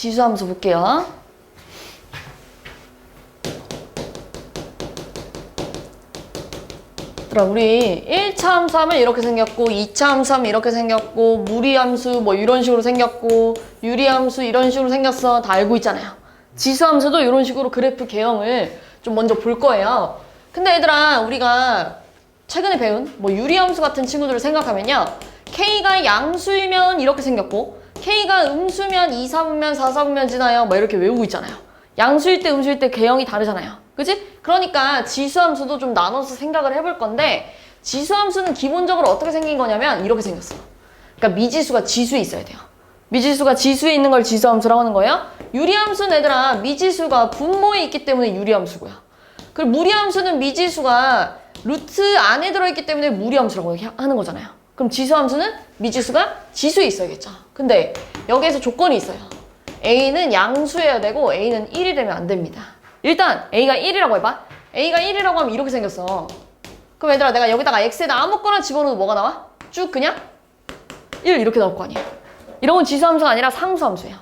지수함수 볼게요. 우리 1차 함수하면 이렇게 생겼고 2차 함수하면 이렇게 생겼고 무리함수 뭐 이런 식으로 생겼고 유리함수 이런 식으로 생겼어. 다 알고 있잖아요. 지수함수도 이런 식으로 그래프 개형을 좀 먼저 볼 거예요. 근데 얘들아 우리가 최근에 배운 뭐 유리함수 같은 친구들을 생각하면요. K가 양수이면 이렇게 생겼고 K가 음수면 2, 4분면, 4, 4분면 지나요. 뭐 이렇게 외우고 있잖아요. 양수일 때 음수일 때 개형이 다르잖아요. 그치? 그러니까 지수함수도 좀 나눠서 생각을 해볼 건데 지수함수는 기본적으로 어떻게 생긴 거냐면 이렇게 생겼어. 그러니까 미지수가 지수에 있어야 돼요. 미지수가 지수에 있는 걸 지수함수라고 하는 거예요. 유리함수는 얘들아 미지수가 분모에 있기 때문에 유리함수고요. 그리고 무리함수는 미지수가 루트 안에 들어있기 때문에 무리함수라고 하는 거잖아요. 그럼 지수함수는 미지수가 지수에 있어야겠죠. 근데 여기에서 조건이 있어요. A는 양수여야 되고 A는 1이 되면 안 됩니다. 일단 A가 1이라고 해봐. A가 1이라고 하면 이렇게 생겼어. 그럼 얘들아 내가 여기다가 X에다 아무거나 집어넣어도 뭐가 나와? 쭉 그냥 1 이렇게 나올 거 아니에요. 이런 건 지수함수가 아니라 상수함수예요.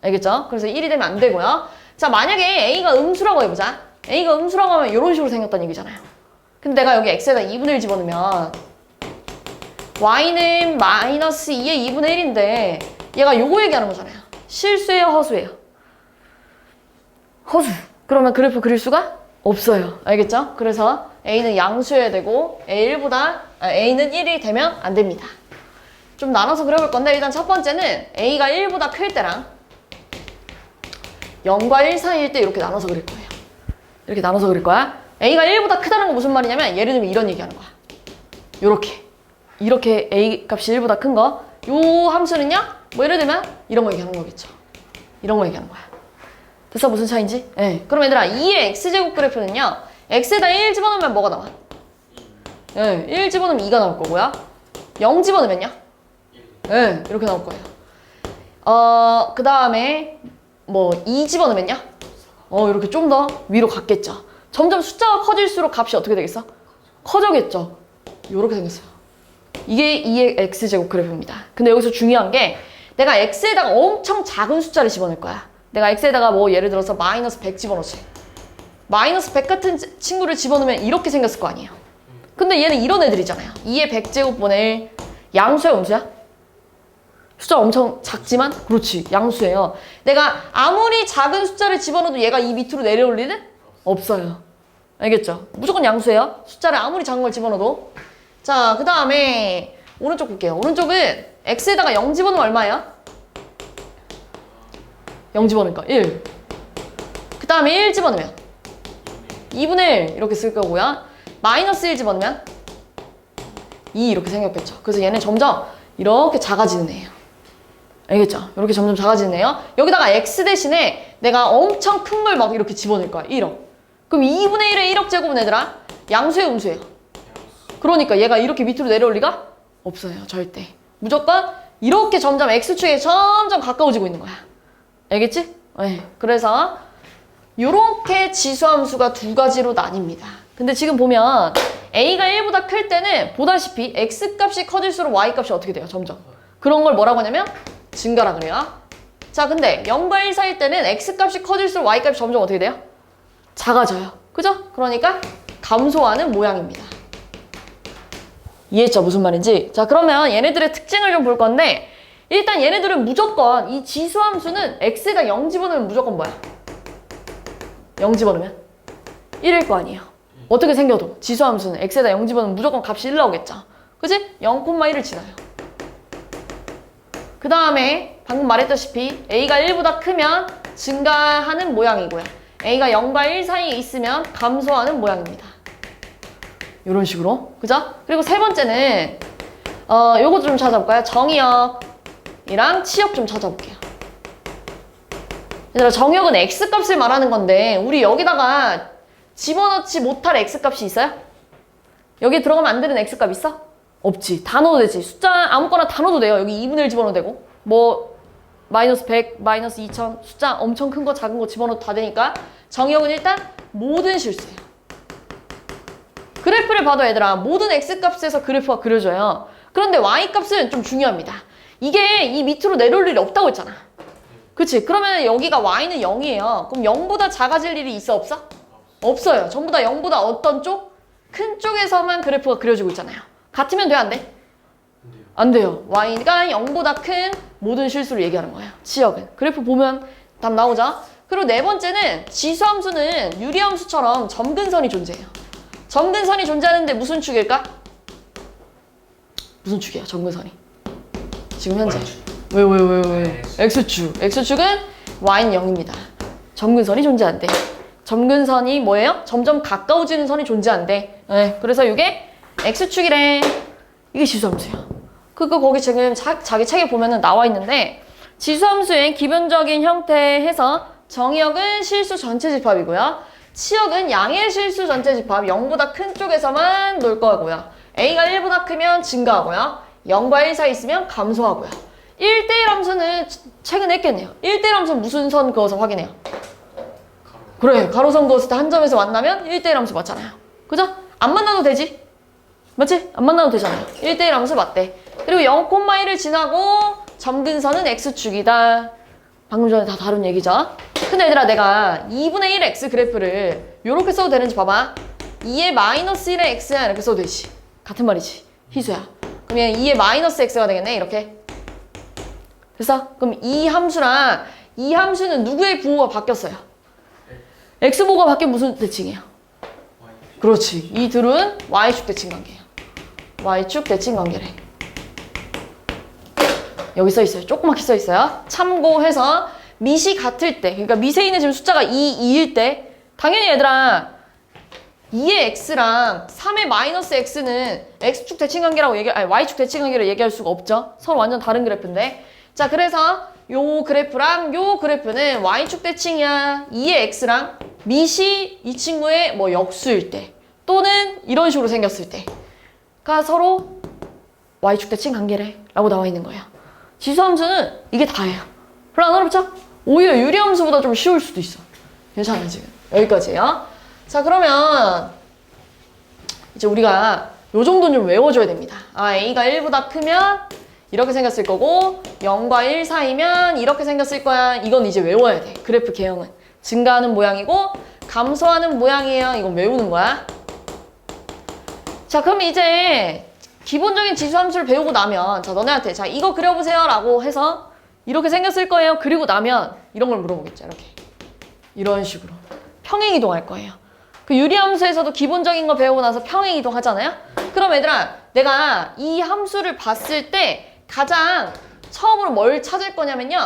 알겠죠? 그래서 1이 되면 안 되고요. 자 만약에 A가 음수라고 해보자. A가 음수라고 하면 이런 식으로 생겼다는 얘기잖아요. 근데 내가 여기 X에다 2분의 1 집어넣으면 Y는 마이너스 2의 2분의 1인데 얘가 요거 얘기하는 거잖아요. 실수예요, 허수예요? 허수. 그러면 그래프 그릴 수가 없어요. 알겠죠? 그래서 A는 양수여야 되고 A는 1이 되면 안 됩니다. 좀 나눠서 그려볼 건데 일단 첫 번째는 A가 1보다 클 때랑 0과 1 사이일 때 이렇게 나눠서 그릴 거예요. 이렇게 나눠서 그릴 거야. A가 1보다 크다는 건 무슨 말이냐면 예를 들면 이런 얘기하는 거야. 이렇게 A 값이 1보다 큰 거. 요 함수는요? 뭐 예를 들면 이런 거 얘기하는 거겠죠. 이런 거 얘기하는 거야. 됐어? 무슨 차이인지? 네. 그럼 얘들아 2의 x제곱 그래프는요. x에다 1 집어넣으면 뭐가 나와? 네. 1 집어넣으면 2가 나올 거고요. 0 집어넣으면요? 네. 이렇게 나올 거예요. 그 다음에 뭐 2 집어넣으면요? 이렇게 좀 더 위로 갔겠죠. 점점 숫자가 커질수록 값이 어떻게 되겠어? 커져겠죠. 이렇게 생겼어요. 이게 2의 x제곱 그래프입니다. 근데 여기서 중요한 게 내가 x에다가 엄청 작은 숫자를 집어넣을 거야. 내가 x에다가 뭐 예를 들어서 마이너스 100 집어넣지. 마이너스 100 같은 친구를 집어넣으면 이렇게 생겼을 거 아니에요. 근데 얘는 이런 애들이잖아요. 2의 100제곱분의 1. 양수야, 음수야? 숫자 엄청 작지만 그렇지, 양수예요. 내가 아무리 작은 숫자를 집어넣어도 얘가 이 밑으로 내려올 일은 없어요. 알겠죠? 무조건 양수예요. 숫자를 아무리 작은 걸 집어넣어도. 자, 그 다음에 오른쪽 볼게요. 오른쪽은 x에다가 0 집어넣으면 얼마예요? 0 집어넣으니까 1. 그 다음에 1 집어넣으면 2분의 1 이렇게 쓸 거고요. 마이너스 1 집어넣으면 2 이렇게 생겼겠죠. 그래서 얘는 점점 이렇게 작아지는 애예요. 알겠죠? 이렇게 점점 작아지는 애예요. 여기다가 x 대신에 내가 엄청 큰 걸 막 이렇게 집어넣을 거야. 1억. 그럼 2분의 1의 1억 제곱은 얘들아 양수예요, 음수예요? 그러니까 얘가 이렇게 밑으로 내려올 리가 없어요. 절대. 무조건 이렇게 점점 x축에 점점 가까워지고 있는 거야. 알겠지? 네. 그래서 요렇게 지수함수가 두 가지로 나뉩니다. 근데 지금 보면 A가 1보다 클 때는 보다시피 X값이 커질수록 Y값이 어떻게 돼요? 점점. 그런 걸 뭐라고 하냐면 증가라 그래요. 자, 근데 0과 1 사이일 때는 X값이 커질수록 Y값이 점점 어떻게 돼요? 작아져요. 그죠? 그러니까 감소하는 모양입니다. 이해했죠? 무슨 말인지? 자, 그러면 얘네들의 특징을 좀 볼 건데 일단 얘네들은 무조건 이 지수함수는 x에다 0 집어넣으면 무조건 뭐야? 0 집어넣으면 1일 거 아니에요. 어떻게 생겨도 지수함수는 x에다 0 집어넣으면 무조건 값이 1 나오겠죠. 그치? 0,1을 지나요. 그 다음에 방금 말했다시피 a가 1보다 크면 증가하는 모양이고요. a가 0과 1 사이에 있으면 감소하는 모양입니다. 이런 식으로. 그죠? 그리고 세 번째는 요거 좀 찾아볼까요? 정의역이랑 치역 좀 찾아볼게요. 얘들아, 정의역은 x값을 말하는 건데 우리 여기다가 집어넣지 못할 x값이 있어요? 여기 들어가면 안 되는 x값 있어? 없지. 다 넣어도 되지. 숫자 아무거나 다 넣어도 돼요. 여기 2분의 1 집어넣어도 되고 뭐 마이너스 100, 마이너스 2000 숫자 엄청 큰 거 작은 거 집어넣어도 다 되니까 정의역은 일단 모든 실수예요. 그래프를 봐도 얘들아 모든 x값에서 그래프가 그려져요. 그런데 y값은 좀 중요합니다. 이게 이 밑으로 내려올 일이 없다고 했잖아. 그치? 그러면 여기가 y는 0이에요. 그럼 0보다 작아질 일이 있어 없어? 없어요. 전부 다 0보다 어떤 쪽? 큰 쪽에서만 그래프가 그려지고 있잖아요. 같으면 돼, 안 돼? 안 돼요. y가 0보다 큰 모든 실수를 얘기하는 거예요. 치역은. 그래프 보면 답 나오죠? 그리고 네 번째는 지수함수는 유리함수처럼 점근선이 존재해요. 점근선이 존재하는데 무슨 축일까? 무슨 축이야, 점근선이? 지금 현재. 왜? X축. X축은 y는 0입니다. 점근선이 존재한대. 점근선이 뭐예요? 점점 가까워지는 선이 존재한대. 네, 그래서 이게 X축이래. 이게 지수함수야. 그거 거기 지금 자기 책에 보면은 나와 있는데 지수함수의 기본적인 형태에서 정의역은 실수 전체 집합이고요. 치역은 양의 실수 전체 집합 0보다 큰 쪽에서만 놀 거고요. A가 1보다 크면 증가하고요. 0과 1 사이 있으면 감소하고요. 1대1 함수는 최근에 했겠네요. 1대1 함수는 무슨 선 그어서 확인해요? 그래, 가로선 그었을 때 한 점에서 만나면 1대1 함수 맞잖아요. 그죠? 안 만나도 되지? 맞지? 안 만나도 되잖아요. 1대1 함수 맞대. 그리고 0,1을 지나고 점근선은 X축이다. 방금 전에 다 다룬 얘기죠? 근데 얘들아, 내가 2분의 1 X 그래프를 이렇게 써도 되는지 봐봐. 2의 마이너스 1의 X야 이렇게 써도 되지. 같은 말이지. 희수야. 그럼 얘는 2의 마이너스 X가 되겠네. 이렇게. 됐어? 그럼 이 함수랑 이 함수는 누구의 부호가 바뀌었어요? X부호가 바뀐 무슨 대칭이에요? 그렇지. 이 둘은 Y축 대칭 관계예요. Y축 대칭 관계래. 여기 써 있어요. 조그맣게 써 있어요. 참고해서 밑이 같을 때, 그러니까 밑에 있는 지금 숫자가 2일 때 당연히 얘들아 2의 X랑 3의 마이너스 X는 X축 대칭 관계라고 아니 Y축 대칭 관계를 얘기할 수가 없죠. 서로 완전 다른 그래프인데. 자, 그래서 요 그래프랑 요 그래프는 Y축 대칭이야. 2의 X랑 밑이 이 친구의 뭐 역수일 때 또는 이런 식으로 생겼을 때가 서로 Y축 대칭 관계래 라고 나와 있는 거예요. 지수함수는 이게 다예요. 별로 안 어렵죠? 오히려 유리함수보다 좀 쉬울 수도 있어. 괜찮아요, 지금. 여기까지예요. 자, 그러면 이제 우리가 요 정도는 좀 외워줘야 됩니다. A가 1보다 크면 이렇게 생겼을 거고 0과 1 사이면 이렇게 생겼을 거야. 이건 이제 외워야 돼. 그래프 개형은. 증가하는 모양이고 감소하는 모양이에요. 이건 외우는 거야. 자, 그럼 이제 기본적인 지수함수를 배우고 나면 자, 너네한테 자, 이거 그려보세요 라고 해서 이렇게 생겼을 거예요. 그리고 나면 이런 걸 물어보겠죠. 이렇게. 이런 식으로. 평행이동 할 거예요. 그 유리함수에서도 기본적인 거 배우고 나서 평행이동 하잖아요. 그럼 얘들아, 내가 이 함수를 봤을 때 가장 처음으로 뭘 찾을 거냐면요.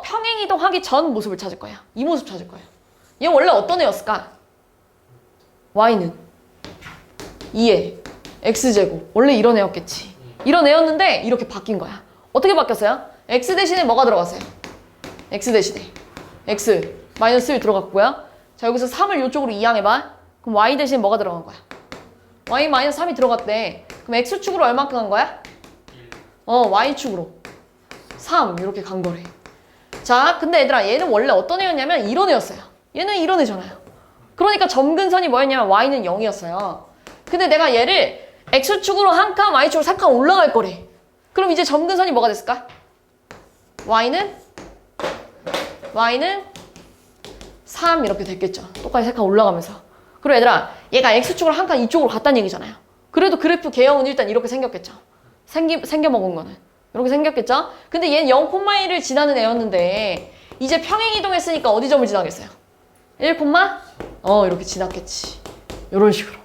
평행이동 하기 전 모습을 찾을 거예요. 이 모습 찾을 거예요. 얘 원래 어떤 애였을까? y는 2의 x제곱. 원래 이런 애였겠지. 이런 애였는데 이렇게 바뀐 거야. 어떻게 바뀌었어요? x 대신에 뭐가 들어갔어요? x 대신에 x 마이너스 1 들어갔고요. 자, 여기서 3을 이쪽으로 이항해봐. 그럼 y 대신에 뭐가 들어간 거야? y 마이너스 3이 들어갔대. 그럼 x축으로 얼마큼 간 거야? y축으로 3 이렇게 간 거래. 자, 근데 얘들아, 얘는 원래 어떤 애였냐면 이런 애였어요. 얘는 이런 애잖아요. 그러니까 점근선이 뭐였냐면 y는 0이었어요. 근데 내가 얘를 x축으로 한 칸, y축으로 3칸 올라갈 거래. 그럼 이제 점근선이 뭐가 됐을까? y는 3 이렇게 됐겠죠. 똑같이 3칸 올라가면서. 그리고 얘들아, 얘가 x축으로 한 칸 이쪽으로 갔다는 얘기잖아요. 그래도 그래프 개형은 일단 이렇게 생겼겠죠. 생겨먹은 거는. 이렇게 생겼겠죠? 근데 얘는 0,1을 지나는 애였는데 이제 평행이동했으니까 어디 점을 지나겠어요? 1, 이렇게 지났겠지. 이런 식으로.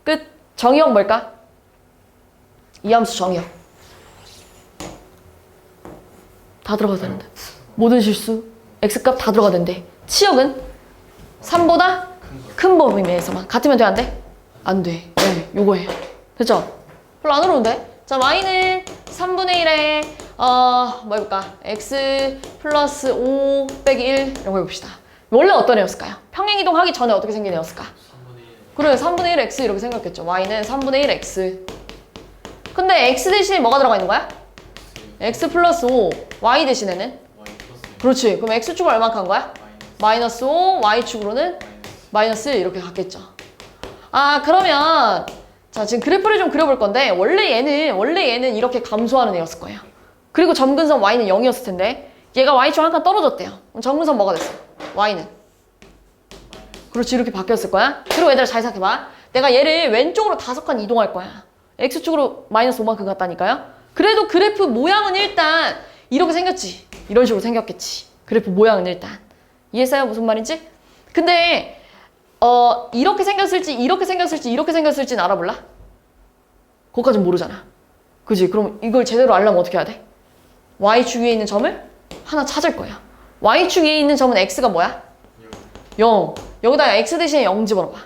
끝. 정의역 뭘까? 이 함수 정의역. 다 들어가도 되는데. 모든 실수, x값 다 들어가야 된대. 치역은 3보다 큰 범위에서만. 같으면 돼, 안 돼? 안 돼. 네, 요거예요. 됐죠? 별로 안 어려운데? 자, y는 3분의 1에 뭐 해볼까? x 플러스 5 빼기 1 이런 거 해봅시다. 원래 어떤 애였을까요? 평행이동 하기 전에 어떻게 생긴 애였을까? 3분의 1. 그래, 3분의 1 x 이렇게 생겼겠죠. y는 3분의 1 x. 근데 x 대신에 뭐가 들어가 있는 거야? x 플러스 5. y 대신에는? y 플러스 그렇지. 그럼 x축을 얼마큼 한 거야? 마이너스 5. y축으로는? 마이너스 1 이렇게 갔겠죠. 아, 그러면 자, 지금 그래프를 좀 그려볼 건데 원래 얘는 이렇게 감소하는 애였을 거예요. 그리고 점근선 y는 0이었을 텐데 얘가 y축 한 칸 떨어졌대요. 그럼 정근선 뭐가 됐어? y는? 그렇지, 이렇게 바뀌었을 거야. 그리고 얘들아 잘 생각해봐. 내가 얘를 왼쪽으로 5칸 이동할 거야. x축으로 마이너스 5만큼 갔다니까요. 그래도 그래프 모양은 일단 이렇게 생겼지. 이런 식으로 생겼겠지. 그래프 모양은 일단. 이해했어요? 무슨 말인지? 근데 이렇게 생겼을지 이렇게 생겼을지 이렇게 생겼을지는 알아볼라? 그것까진 모르잖아. 그지? 그럼 이걸 제대로 알려면 어떻게 해야 돼? y축 위에 있는 점을 하나 찾을 거야. y축 위에 있는 점은 x가 뭐야? 0. 여기다가 x 대신에 0 집어넣어봐.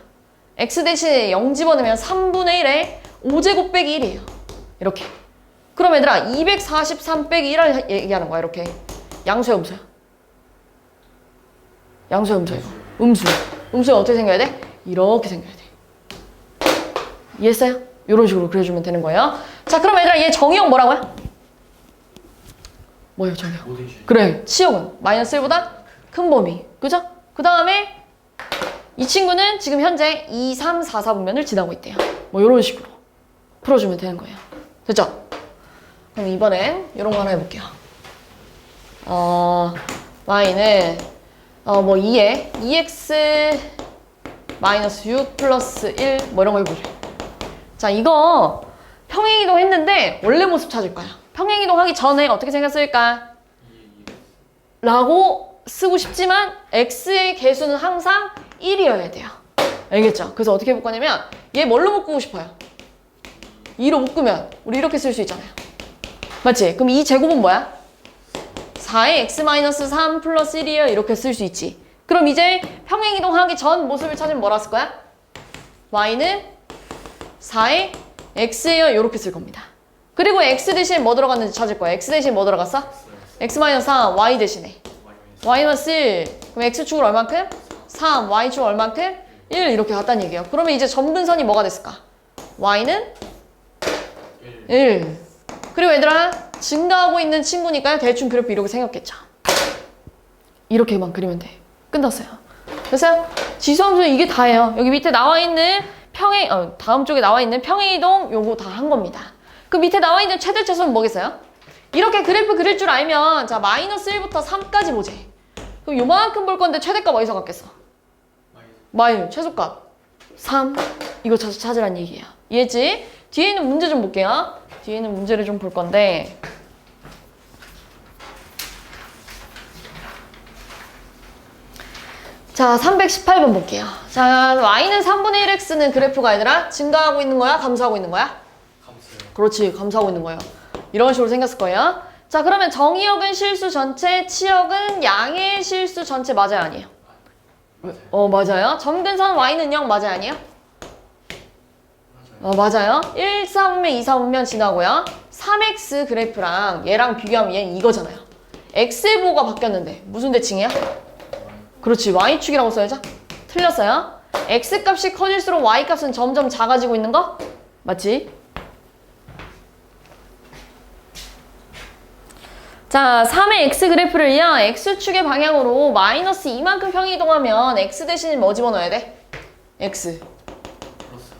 x 대신에 0 집어넣으면 3분의 1에 5제곱 빼기 1이에요. 이렇게. 그럼 얘들아 243 빼기 1을 얘기하는 거야. 이렇게. 양수야 음수야? 양수야 음수야? 음수. 음수는 어떻게 생겨야 돼? 이렇게 생겨야 돼. 이해했어요? 이런 식으로 그려주면 되는 거예요. 자, 그럼 얘들아 얘 정의형 뭐라고요? 뭐예요 정의형? 그래, 치역은 마이너스 1보다 큰 범위. 그죠? 그 다음에 이 친구는 지금 현재 2, 3, 4, 4분면을 지나고 있대요. 뭐 이런 식으로 풀어주면 되는 거예요. 됐죠? 그럼 이번엔 이런 거 하나 해볼게요. y는 뭐 2에 2x 마이너스 6 플러스 1 뭐 이런 거 해보죠. 자, 이거 평행이동 했는데 원래 모습 찾을 거야. 평행이동 하기 전에 어떻게 생겼을까? 라고 쓰고 싶지만 x의 개수는 항상 1이어야 돼요. 알겠죠? 그래서 어떻게 해볼 거냐면 얘 뭘로 묶고 싶어요? 2로 묶으면 우리 이렇게 쓸 수 있잖아요. 맞지? 그럼 이 제곱은 뭐야? 4의 x-3 플러스 1이에요. 이렇게 쓸 수 있지. 그럼 이제 평행이동 하기 전 모습을 찾으면 뭐라 쓸 거야? y는 4의 x예요. 이렇게 쓸 겁니다. 그리고 x 대신에 뭐 들어갔는지 찾을 거야. x 대신에 뭐 들어갔어? x-3, y 대신에 y-1. 그럼 x축을 얼만큼? 3, y축 얼만큼? 1 이렇게 갔다는 얘기예요. 그러면 이제 점근선이 뭐가 됐을까? y는 1. 그리고 얘들아 증가하고 있는 친구니까요. 대충 그래프 이렇게 생겼겠죠. 이렇게만 그리면 돼. 끝났어요. 됐어요? 지수함수는 이게 다예요. 여기 밑에 나와 있는 다음 쪽에 나와 있는 평행이동 요거 다 한 겁니다. 그 밑에 나와 있는 최대 최소는 뭐겠어요? 이렇게 그래프 그릴 줄 알면 자 마이너스 1부터 3까지 보지. 그럼 요만큼 볼 건데 최대값 어디서 갖겠어? 최소값 3. 이거 찾으란 얘기예요. 이해했지? 뒤에 있는 문제 좀 볼게요. 뒤에 있는 문제를 좀 볼 건데 자 318번 볼게요. 자 y는 3분의 1x는 그래프가 아니라 증가하고 있는 거야? 감소하고 있는 거야? 감소요. 그렇지, 감소하고 있는 거예요. 이런 식으로 생겼을 거예요. 자 그러면 정의역은 실수 전체, 치역은 양의 실수 전체 맞아요 아니에요? 맞아요. 맞아요. 점근선 y는 0 맞아요 아니에요? 맞아요. 1, 3면 2, 3면 지나고요. 3x 그래프랑 얘랑 비교하면 얘는 이거잖아요. x의 부호가 바뀌었는데 무슨 대칭이야? 그렇지, y축이라고 써야죠. 틀렸어요. x값이 커질수록 y값은 점점 작아지고 있는 거? 맞지? 자, 3의 x 그래프를요. x축의 방향으로 마이너스 2만큼 평행이동하면 x 대신에 뭐 집어넣어야 돼? x.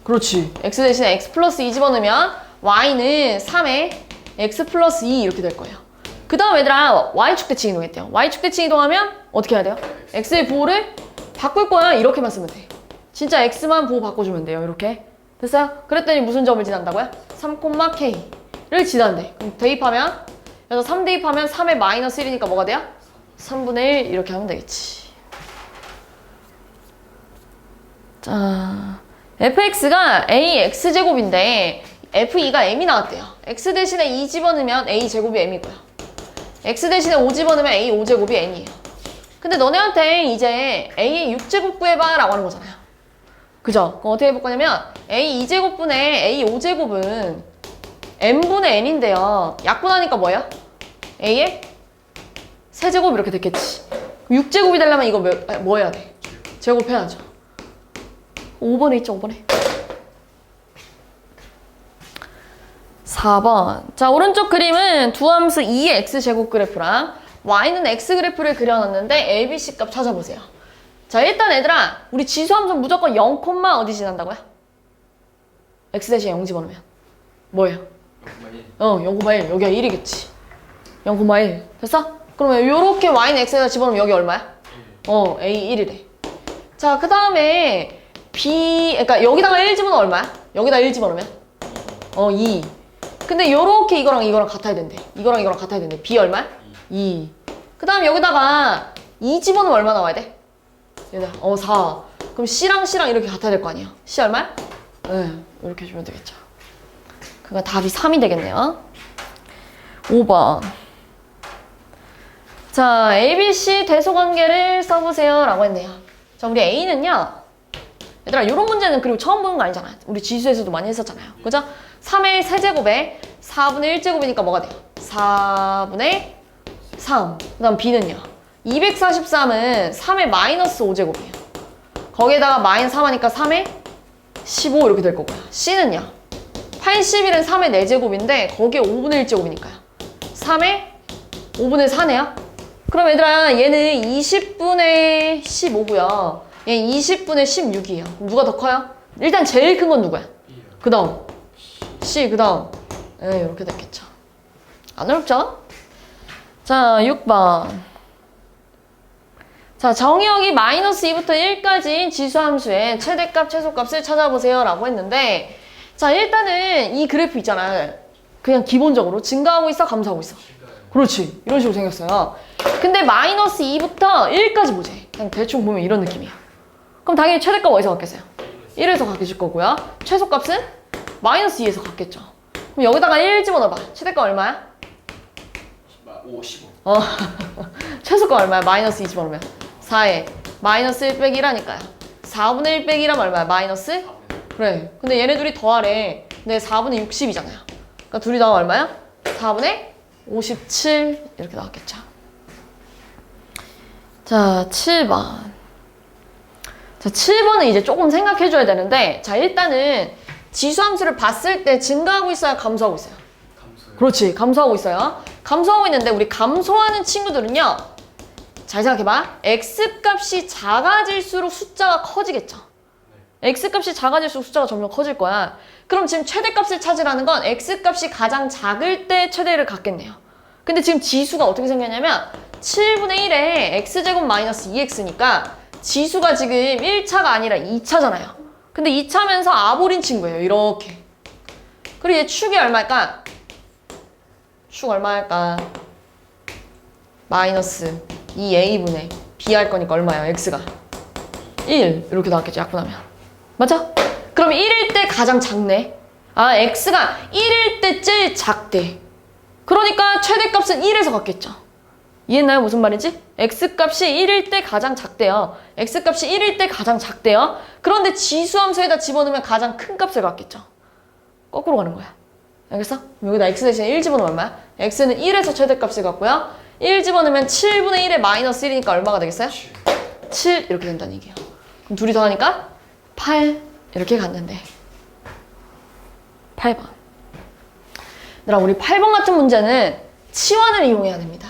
그렇지. x 대신에 x 플러스 2 집어넣으면 y는 3에 x 플러스 2 이렇게 될 거예요. 그 다음 얘들아 y축 대칭 이동했대요. y축 대칭 이동하면 어떻게 해야 돼요? x의 부호를 바꿀 거야. 이렇게만 쓰면 돼. 진짜 x만 부호 바꿔주면 돼요. 이렇게. 됐어요? 그랬더니 무슨 점을 지난다고요? 3,k를 지난대. 그럼 대입하면 그래서 3 대입하면 3의 마이너스 1이니까 뭐가 돼요? 3분의 1 이렇게 하면 되겠지. 자, fx가 ax제곱인데 f2가 m이 나왔대요. x 대신에 2 집어넣으면 a제곱이 m이고요. x 대신에 5 집어넣으면 a5제곱이 n이에요. 근데 너네한테 이제 a의 6제곱 구해봐 라고 하는 거잖아요. 그죠? 그럼 어떻게 해볼 거냐면 a2제곱분의 a5제곱은 n분의 n인데요. 약분하니까 뭐예요? a의 세제곱 이렇게 됐겠지. 6제곱이 되려면 이거 뭐 해야 돼? 제곱해야죠. 5번에 있죠, 5번에. 4번. 자, 오른쪽 그림은 두 함수 2의 x제곱 그래프랑 y는 x 그래프를 그려놨는데 abc 값 찾아보세요. 자, 일단 얘들아, 우리 지수함수 무조건 0, 어디 지난다고요? x 대신에 0 집어넣으면 뭐예요? 0,1. 0,1. 여기가 1이겠지. 0,1. 됐어? 그러면 요렇게 y는 x에다 집어넣으면 여기 얼마야? a 1이래. 자, 그 다음에 그러니까 여기다가 1 집어넣으면 얼마야? 여기다 1 집어넣으면? 2. 근데 요렇게 이거랑 이거랑 같아야 된대. 이거랑 이거랑 같아야 된대. b 얼마야? 2. 그 다음에 여기다가 2 집어넣으면 얼마 나와야 돼? 여기다 4. 그럼 c랑 c랑 이렇게 같아야 될 거 아니야. c 얼마야? 네, 이렇게 해주면 되겠죠. 그러니까 답이 3이 되겠네요. 5번. 자, ABC 대소관계를 써보세요 라고 했네요. 자, 우리 A는요. 얘들아, 이런 문제는 그리고 처음 보는 거 아니잖아요. 우리 지수에서도 많이 했었잖아요. 그죠? 3의 세제곱에 4분의 1제곱이니까 뭐가 돼요? 4분의 3. 그 다음 B는요. 243은 3의 마이너스 5제곱이에요. 거기에다가 마이너스 3 하니까 3의 15 이렇게 될 거고요. C는요. 81은 3의 4제곱인데 거기에 5분의 1제곱이니까요. 3의 5분의 4네요. 그럼 얘들아, 얘는 20분의 15고요. 얘는 20분의 16이에요. 그럼 누가 더 커요? 일단 제일 큰 건 누구야? 그 다음 C, 그 다음 이렇게 됐겠죠. 안 어렵죠? 자, 6번. 자, 정의역이 마이너스 2부터 1까지인 지수함수의 최대값, 최소값을 찾아보세요 라고 했는데, 자, 일단은 이 그래프 있잖아. 그냥 기본적으로 증가하고 있어, 감소하고 있어? 그렇지. 이런 식으로 생겼어요. 근데 마이너스 2부터 1까지 보지. 그냥 대충 보면 이런 느낌이야. 그럼 당연히 최대값 어디서 갖겠어요? 1에서 갖게 거고요. 최소값은 마이너스 2에서 갖겠죠. 그럼 여기다가 1 집어넣어봐. 최대값 얼마야? 15. 최소값 얼마야? 마이너스 2 집어넣으면 4에 마이너스 1 빼기 1하니까요. 4분의 1 빼기 1하면 얼마야? 마이너스? 그래. 근데 얘네 둘이 더하래. 근데 4분의 60이잖아요. 그러니까 둘이 더하면 얼마야? 4분의 57 이렇게 나왔겠죠. 자, 7번. 자, 7번은 이제 조금 생각해줘야 되는데, 자, 일단은 지수함수를 봤을 때 증가하고 있어요? 감소하고 있어요? 감소요. 그렇지. 감소하고 있어요. 감소하고 있는데 우리 감소하는 친구들은요. 잘 생각해봐. x값이 작아질수록 숫자가 커지겠죠. x값이 작아질수록 숫자가 점점 커질 거야. 그럼 지금 최대값을 찾으라는 건 x값이 가장 작을 때 최대를 갖겠네요. 근데 지금 지수가 어떻게 생겼냐면 7분의 1에 x제곱 마이너스 2x니까 지수가 지금 1차가 아니라 2차잖아요. 근데 2차면서 아볼인 친구예요. 이렇게. 그리고 얘 축이 얼마일까? 축 얼마일까? 마이너스 2a분의 b 할 거니까 얼마예요? x가 1 이렇게 나왔겠죠. 약분하면. 맞아? 그럼 1일 때 가장 작네. 아, x가 1일 때 제일 작대. 그러니까 최대값은 1에서 갖겠죠. 이해했나요? 무슨 말인지? x값이 1일 때 가장 작대요. x값이 1일 때 가장 작대요. 그런데 지수함수에다 집어넣으면 가장 큰 값을 갖겠죠. 거꾸로 가는 거야. 알겠어? 여기다 x 대신에 1 집어넣으면 얼마야? x는 1에서 최대값을 갖고요. 1 집어넣으면 7분의 1에 마이너스 1이니까 얼마가 되겠어요? 7 이렇게 된다는 얘기예요. 그럼 둘이 더하니까 8 이렇게 갔는데 8번. 얘들아, 우리 8번 같은 문제는 치환을 이용해야 됩니다.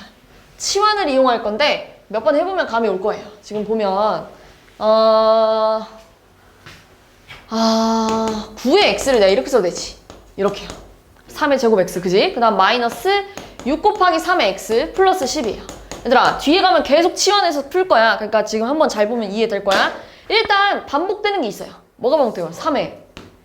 치환을 이용할 건데 몇 번 해보면 감이 올 거예요. 지금 보면 9의 x를 내가 이렇게 써도 되지. 이렇게요. 3의 제곱 x, 그지? 그 다음 마이너스 6 곱하기 3의 x 플러스 10이에요. 얘들아, 뒤에 가면 계속 치환해서 풀 거야. 그러니까 지금 한번 잘 보면 이해될 거야. 일단 반복되는 게 있어요. 뭐가 반복돼요? 3의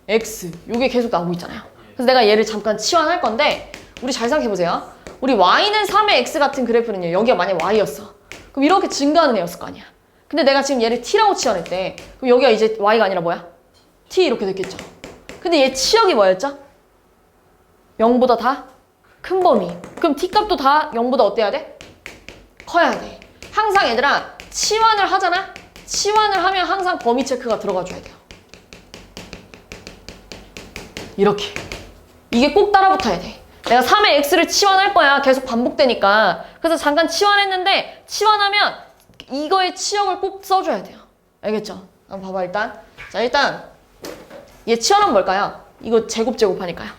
x. 요게 계속 나오고 있잖아요. 그래서 내가 얘를 잠깐 치환할 건데 우리 잘 생각해보세요. 우리 y는 3의 x 같은 그래프는요. 여기가 만약 y였어. 그럼 이렇게 증가하는 애였을 거 아니야. 근데 내가 지금 얘를 t라고 치환했대. 그럼 여기가 이제 y가 아니라 뭐야? t 이렇게 됐겠죠. 근데 얘 치역이 뭐였죠? 0보다 다 큰 범위. 그럼 t 값도 다 0보다 어때야 돼? 커야 돼. 항상 얘들아 치환을 하잖아? 치환을 하면 항상 범위 체크가 들어가 줘야 돼요. 이렇게. 이게 꼭 따라붙어야 돼. 내가 3의 x를 치환할 거야. 계속 반복되니까. 그래서 잠깐 치환했는데 치환하면 이거의 치역을 꼭 써줘야 돼요. 알겠죠? 한번 봐봐 일단. 자, 일단 얘 치환하면 뭘까요? 이거 제곱하니까요.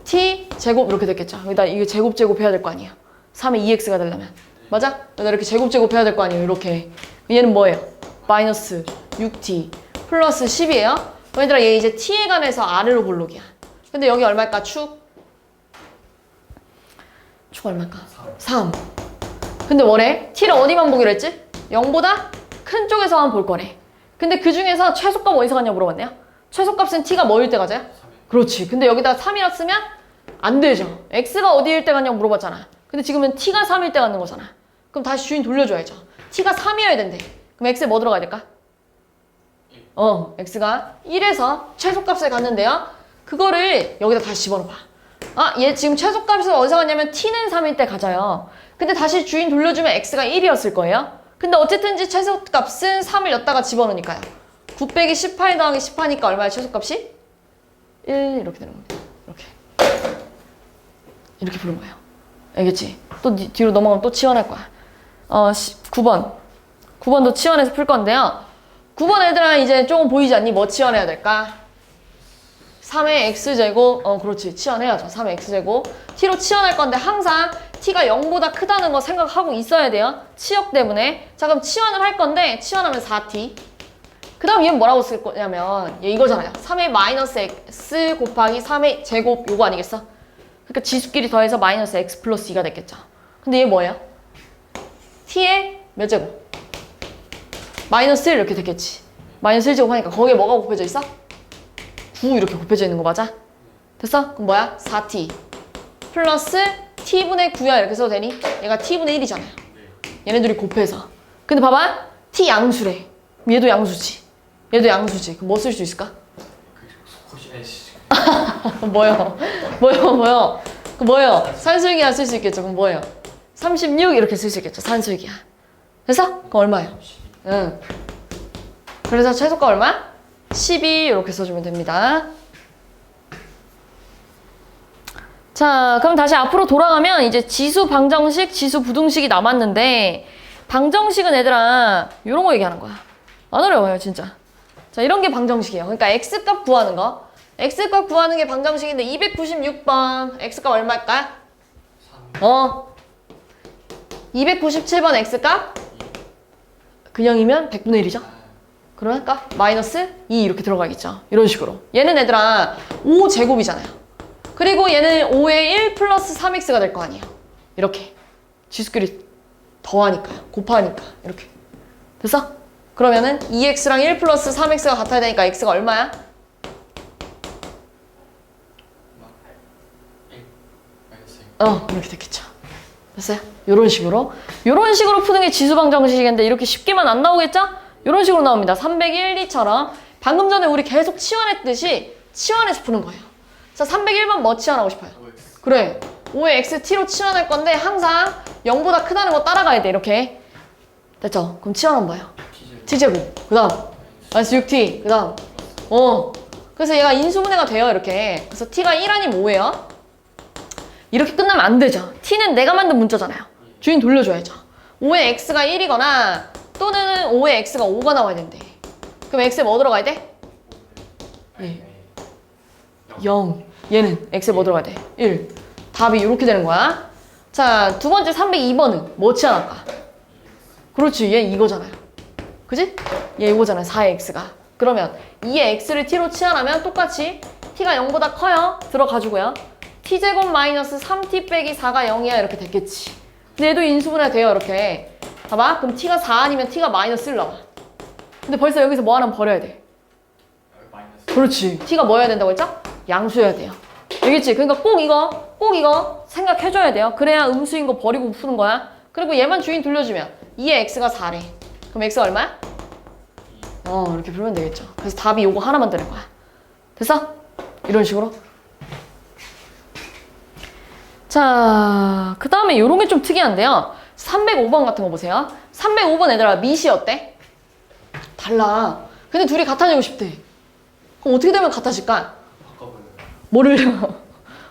t 제곱 이렇게 됐겠죠. 여기다 이게 제곱 해야 될 거 아니에요. 3의 2x가 되려면. 맞아? 여기다 이렇게 제곱 해야 될 거 아니에요. 이렇게. 얘는 뭐예요? 마이너스 6t 플러스 10이에요. 얘들아, 얘 이제 t에 관해서 아래로 볼록이야. 근데 여기 얼마일까? 축 초가 얼마일까? 3. 근데 뭐래? t를 어디만 보기로 했지? 0보다 큰 쪽에서만 볼 거래. 근데 그 중에서 최소값 어디서 가냐고 물어봤네요. 최소값은 t가 뭐일 때 가져요? 3일. 그렇지. 근데 여기다 3이라 쓰면 안 되죠. x가 어디일 때 가냐고 물어봤잖아. 근데 지금은 t가 3일 때 가는 거잖아. 그럼 다시 주인 돌려줘야죠. t가 3이어야 된대. 그럼 x에 뭐 들어가야 될까? x가 1에서 최소값을 갔는데요. 그거를 여기다 다시 집어넣어봐. 아, 얘 지금 최소값을 어디서 갔냐면 t는 3일 때 가져요. 근데 다시 주인 돌려주면 x가 1이었을 거예요. 근데 어쨌든지 최소값은 3을 였다가 집어넣으니까요. 9 빼기 18 더하기 10하니까 얼마야 최소값이? 1 이렇게 되는 겁니다. 이렇게 부른 거예요. 알겠지? 또 뒤로 넘어가면 또 치환할 거야. 9번. 9번도 치환해서 풀 건데요. 9번 애들아 이제 조금 보이지 않니? 뭐 치환해야 될까? 3의 x제곱, 그렇지. 치환해야죠. 3의 x제곱. t로 치환할 건데 항상 t가 0보다 크다는 거 생각하고 있어야 돼요. 치역 때문에. 자, 그럼 치환을 할 건데 치환하면 4t. 그 다음 얘는 뭐라고 쓸 거냐면 얘 이거잖아요. 3의 마이너스 x 곱하기 3의 제곱 요거 아니겠어? 그러니까 지수끼리 더해서 마이너스 x 플러스 2가 됐겠죠. 근데 얘 뭐예요? t의 몇 제곱? 마이너스 1 이렇게 됐겠지. 마이너스 1 제곱하니까 거기에 뭐가 곱해져 있어? 9 이렇게 곱해져 있는 거 맞아? 됐어? 그럼 뭐야? 4t 플러스 t분의 9야 이렇게 써도 되니? 얘가 t분의 1이잖아요. 얘네들이 곱해서. 근데 봐봐. t 양수래. 얘도 양수지. 얘도 양수지. 그럼 뭐 쓸 수 있을까? 뭐요? 그 뭐요? 산술기하 쓸 수 있겠죠. 그럼 뭐예요? 36 이렇게 쓸 수 있겠죠. 산술기하. 됐어? 그럼 얼마예요? 응. 그래서 최소가 얼마? 12 이렇게 써주면 됩니다. 자, 그럼 다시 앞으로 돌아가면 이제 지수 방정식, 지수 부등식이 남았는데 방정식은 얘들아 이런 거 얘기하는 거야. 안 어려워요, 진짜. 자, 이런 게 방정식이에요. 그러니까 x값 구하는 거. x값 구하는 게 방정식인데 296번 x값 얼마일까? 297번 x값? 그냥이면 100분의 1이죠. 그러면 값 마이너스 2 이렇게 들어가겠죠. 이런 식으로. 얘는 얘들아 5제곱이잖아요. 그리고 얘는 5의 1 플러스 3x가 될 거 아니에요. 이렇게. 지수끼리 더하니까요. 곱하니까. 이렇게. 됐어? 그러면은 2x랑 1 플러스 3x가 같아야 되니까 x가 얼마야? 이렇게 됐겠죠. 됐어요? 요런 식으로. 요런 식으로 푸는 게 지수방정식인데 이렇게 쉽게만 안 나오겠죠? 요런 식으로 나옵니다. 301, 2처럼. 방금 전에 우리 계속 치환했듯이 치환해서 푸는 거예요. 자, 301번 뭐 치환하고 싶어요? 그래. 5의 x t로 치환할 건데 항상 0보다 크다는 거 따라가야 돼. 이렇게. 됐죠? 그럼 치환은 뭐예요? t제곱. 그 다음. 마이너스 6t. 그 다음. 그래서 얘가 인수분해가 돼요. 이렇게. 그래서 t가 1 아니면 5예요. 이렇게 끝나면 안 되죠. t는 내가 만든 문자잖아요. 주인 돌려줘야죠. 5의 x가 1이거나 또는 5의 x가 5가 나와야 된대. 그럼 x에 뭐 들어가야 돼? 0. 얘는 x에 뭐 들어가야 돼? 1. 답이 이렇게 되는 거야. 자, 두 번째 302번은 뭐 치환할까? 그렇지. 얘 이거잖아요. 그지? 얘 이거잖아요. 4의 x가. 그러면 2의 x를 t로 치환하면 똑같이 t가 0보다 커요. 들어가주고요. t제곱 마이너스 3t 빼기 4가 0이야 이렇게 됐겠지. 근데 얘도 인수분해 돼요. 이렇게. 봐봐. 그럼 t가 4 아니면 t가 마이너스 1 나와. 근데 벌써 여기서 뭐 하나는 버려야 돼. 그렇지. t가 뭐 해야 된다고 했죠? 양수여야 돼요. 알겠지? 그러니까 꼭 이거 생각해줘야 돼요. 그래야 음수인 거 버리고 푸는 거야. 그리고 얘만 주인 돌려주면 2의 x가 4래. 그럼 x가 얼마야? 이렇게 풀면 되겠죠. 그래서 답이 요거 하나만 되는 거야. 됐어? 이런 식으로. 자, 그 다음에 요런 게 좀 특이한데요. 305번 같은 거 보세요. 305번 얘들아, 밑이 어때? 달라. 근데 둘이 같아지고 싶대. 그럼 어떻게 되면 같아질까? 뭐를,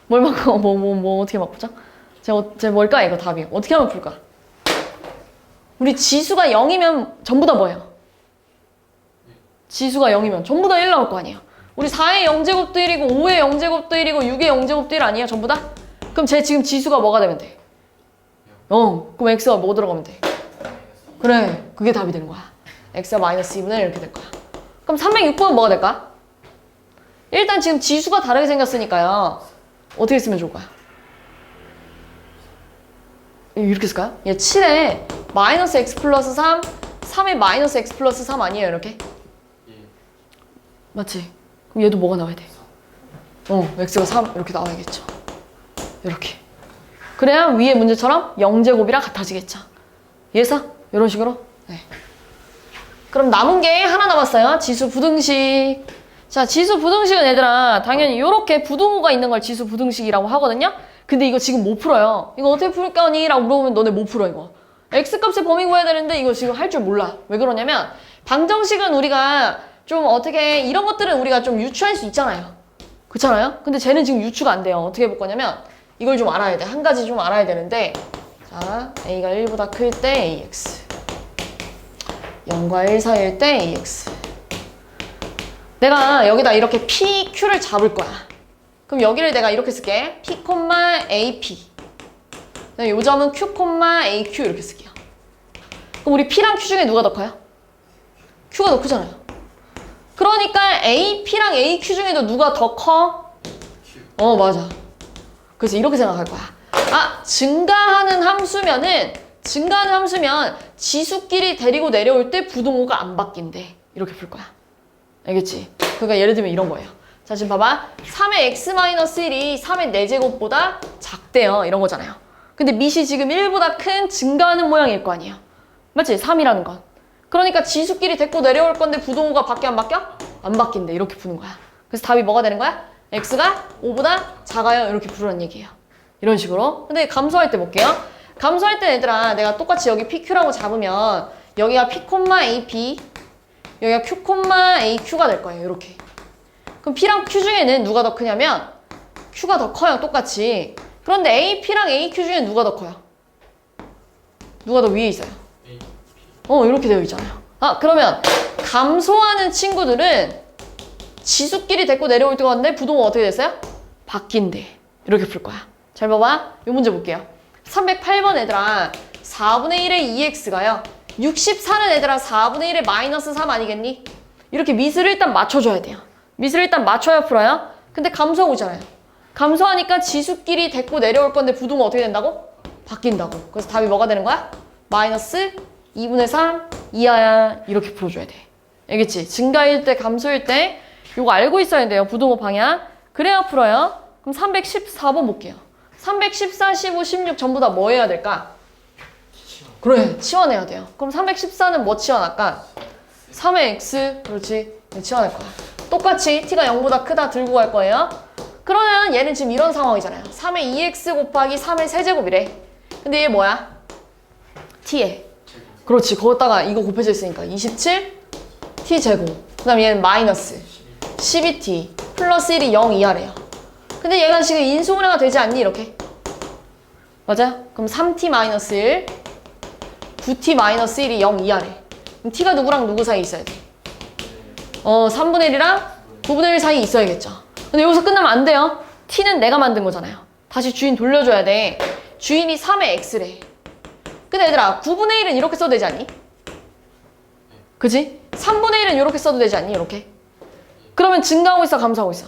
뭘 바꿔? 뭐 어떻게 바꾸죠? 제 뭘까, 이거 답이? 어떻게 하면 풀까? 우리 지수가 0이면 전부 다 뭐예요? 지수가 0이면 전부 다 1 나올 거 아니에요? 우리 4의 0제곱도 1이고 5의 0제곱도 1이고 6의 0제곱도 1 아니에요? 전부 다? 그럼 쟤 지금 지수가 뭐가 되면 돼? 그럼 x가 뭐 들어가면 돼? 그래, 그게 답이 되는 거야. x가 마이너스 2분의 1 이렇게 될 거야. 그럼 306번은 뭐가 될까? 일단 지금 지수가 다르게 생겼으니까요. 어떻게 쓰면 좋을까요? 이렇게 쓸까요? 얘 7에 마이너스 x 플러스 3, 3에 마이너스 x 플러스 3 아니에요, 이렇게? 예. 맞지? 그럼 얘도 뭐가 나와야 돼? x가 3 이렇게 나와야겠죠. 이렇게. 그래야 위에 문제처럼 0제곱이랑 같아지겠죠. 이해했어? 이런 식으로. 네. 그럼 남은 게 하나 남았어요. 지수 부등식. 자, 지수 부등식은 얘들아 당연히 이렇게 부등호가 있는 걸 지수 부등식이라고 하거든요. 근데 이거 지금 못 풀어요. 이거 어떻게 풀 거니? 라고 물어보면 너네 못 풀어 이거. x값의 범위 구해야 되는데 이거 지금 할 줄 몰라. 왜 그러냐면 방정식은 우리가 좀 어떻게 이런 것들은 우리가 좀 유추할 수 있잖아요. 그렇잖아요? 근데 쟤는 지금 유추가 안 돼요. 어떻게 해볼 거냐면 이걸 좀 알아야 돼. 한 가지 좀 알아야 되는데 자, a가 1보다 클 때 ax 0과 1 사이일 때 ax 내가 여기다 이렇게 p, q를 잡을 거야. 그럼 여기를 내가 이렇게 쓸게. p, ap 요 점은 q, aq 이렇게 쓸게요. 그럼 우리 p랑 q 중에 누가 더 커요? q가 더 크잖아요. 그러니까 ap랑 aq 중에도 누가 더 커? Q. 맞아. 그래서 이렇게 생각할 거야. 아, 증가하는 함수면 지수끼리 데리고 내려올 때 부등호가 안 바뀐대. 이렇게 풀 거야. 알겠지? 그러니까 예를 들면 이런 거예요. 자, 지금 봐봐. 3의 x-1이 3의 4제곱보다 작대요. 이런 거잖아요. 근데 밑이 지금 1보다 큰 증가하는 모양일 거 아니에요. 맞지? 3이라는 건. 그러니까 지수끼리 데리고 내려올 건데 부등호가 바뀌어 안 바뀌어? 안 바뀐대. 이렇게 푸는 거야. 그래서 답이 뭐가 되는 거야? x가 5보다 작아요. 이렇게 부르는 얘기예요. 이런 식으로. 근데 감소할 때 볼게요. 감소할 때 얘들아 내가 똑같이 여기 PQ라고 잡으면 여기가 P, AP 여기가 Q, AQ가 될 거예요. 이렇게. 그럼 P랑 Q 중에는 누가 더 크냐면 Q가 더 커요. 똑같이. 그런데 AP랑 AQ 중에 누가 더 커요? 누가 더 위에 있어요? A. 이렇게 되어 있잖아요. 아, 그러면 감소하는 친구들은 지수끼리 데리고 내려올 때 건데 부동호 어떻게 됐어요? 바뀐대. 이렇게 풀 거야. 잘 봐봐. 이 문제 볼게요. 308번 애들아 4분의 1의 2x가요. 64는 애들아 4분의 1의 마이너스 3 아니겠니? 이렇게 밑을 일단 맞춰줘야 돼요. 밑을 일단 맞춰야 풀어요. 근데 감소하고 있잖아요. 감소하니까 지수끼리 데리고 내려올 건데 부동호 어떻게 된다고? 바뀐다고. 그래서 답이 뭐가 되는 거야? 마이너스 2분의 3 이하야. 이렇게 풀어줘야 돼. 알겠지? 증가일 때 감소일 때 이거 알고 있어야 돼요. 부동호 방향. 그래야 풀어요. 그럼 314번 볼게요. 314, 15, 16 전부 다 뭐 해야 될까? 그래, 치환해야 돼요. 그럼 314는 뭐 치환할까? 3의 x, 그렇지. 치환할 거야. 똑같이 t가 0보다 크다 들고 갈 거예요. 그러면 얘는 지금 이런 상황이잖아요. 3의 2x 곱하기 3의 세제곱이래. 근데 얘 뭐야? t에. 그렇지. 거기다가 이거 곱해져 있으니까 27 t제곱. 그 다음 얘는 마이너스 12t 플러스 1이 0 이하래요. 근데 얘가 지금 인수분해가 되지 않니? 이렇게. 맞아요? 그럼 3t 마이너스 1 9t-1이 0 이하래. 그럼 t가 누구랑 누구 사이에 있어야 돼? 3분의 1이랑 9분의 1 사이에 있어야겠죠. 근데 여기서 끝나면 안 돼요. t는 내가 만든 거잖아요. 다시 주인 돌려줘야 돼. 주인이 3의 x래. 근데 얘들아 9분의 1은 이렇게 써도 되지 않니? 그지? 3분의 1은 이렇게 써도 되지 않니? 이렇게. 그러면 증가하고 있어? 감소하고 있어?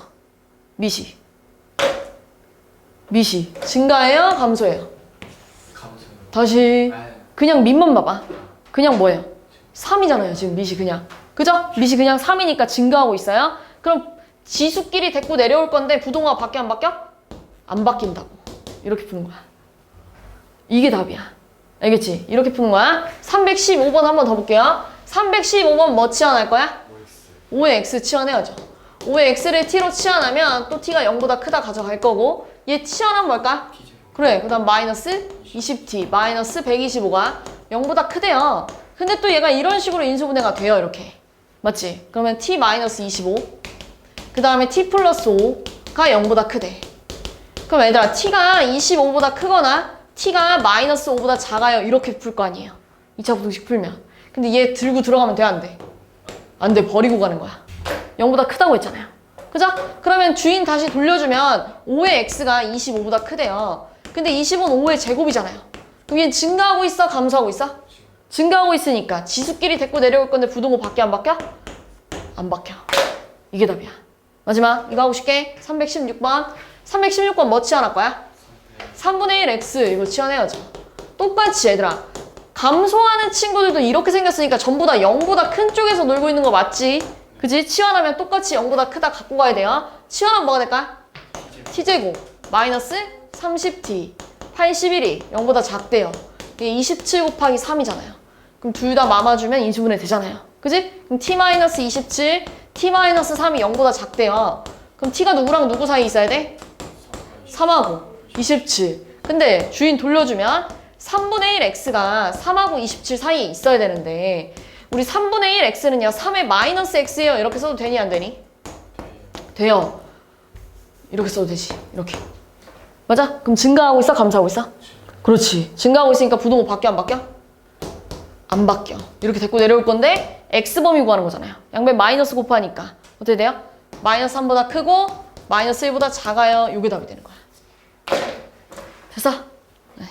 미시 증가해요? 감소해요? 감소요. 다시 아, 그냥 밑만 봐봐. 그냥 뭐예요? 3이잖아요. 지금 밑이 그냥. 그죠? 밑이 그냥 3이니까 증가하고 있어요. 그럼 지수끼리 데리고 내려올 건데 부동호가 바뀌어 안 바뀌어? 안 바뀐다고. 이렇게 푸는 거야. 이게 답이야. 알겠지? 이렇게 푸는 거야. 315번 한 번 더 볼게요. 315번 뭐 치환할 거야? OX. 5의 x 치환해야죠. 5의 x를 t로 치환하면 또 t가 0보다 크다 가져갈 거고 얘 치환하면 뭘까? T제곱. 그래. 그 다음 마이너스 20t 마이너스 125가 0보다 크대요. 근데 또 얘가 이런 식으로 인수분해가 돼요. 이렇게. 맞지? 그러면 t 마이너스 25 그 다음에 t 플러스 5가 0보다 크대. 그럼 얘들아 t가 25보다 크거나 t가 마이너스 5보다 작아요. 이렇게 풀 거 아니에요. 2차 부등식 풀면. 근데 얘 들고 들어가면 돼? 안 돼? 안 돼. 버리고 가는 거야. 0보다 크다고 했잖아요. 그죠? 그러면 주인 다시 돌려주면 5의 x가 25보다 크대요. 근데 20은 5의 제곱이잖아요. 그럼 얘는 증가하고 있어? 감소하고 있어? 증가하고 있으니까 지수끼리 데리고 내려올 건데 부동호 바뀌어 안 바뀌어? 안 바뀌어. 이게 답이야. 마지막 이거 하고 싶게 316번 316번 뭐 치환할 거야? 3분의 1 x 이거 치환해야죠. 똑같이 얘들아. 감소하는 친구들도 이렇게 생겼으니까 전부 다 0보다 큰 쪽에서 놀고 있는 거 맞지? 그지? 치환하면 똑같이 0보다 크다 갖고 가야 돼요. 치환하면 뭐가 될까? t제곱 마이너스 30t 81이 0보다 작대요. 이게 27 곱하기 3이잖아요. 그럼 둘 다 mam아주면 인수분해 되잖아요. 그지? 그럼 t-27, t-3이 0보다 작대요. 그럼 t가 누구랑 누구 사이에 있어야 돼? 3하고 27. 근데 주인 돌려주면 3분의 1 x가 3하고 27 사이에 있어야 되는데 우리 3분의 1 x는요 3의 마이너스 x예요. 이렇게 써도 되니 안 되니? 돼요. 이렇게 써도 되지. 이렇게. 맞아? 그럼 증가하고 있어? 감소하고 있어? 그렇지. 증가하고 있으니까 부동호 바뀌어 안 바뀌어? 안 바뀌어. 이렇게 데리고 내려올 건데 x범위 구하는 거잖아요. 양변 마이너스 곱하니까 어떻게 돼요? 마이너스 3보다 크고 마이너스 1보다 작아요. 이게 답이 되는 거야. 됐어? 네.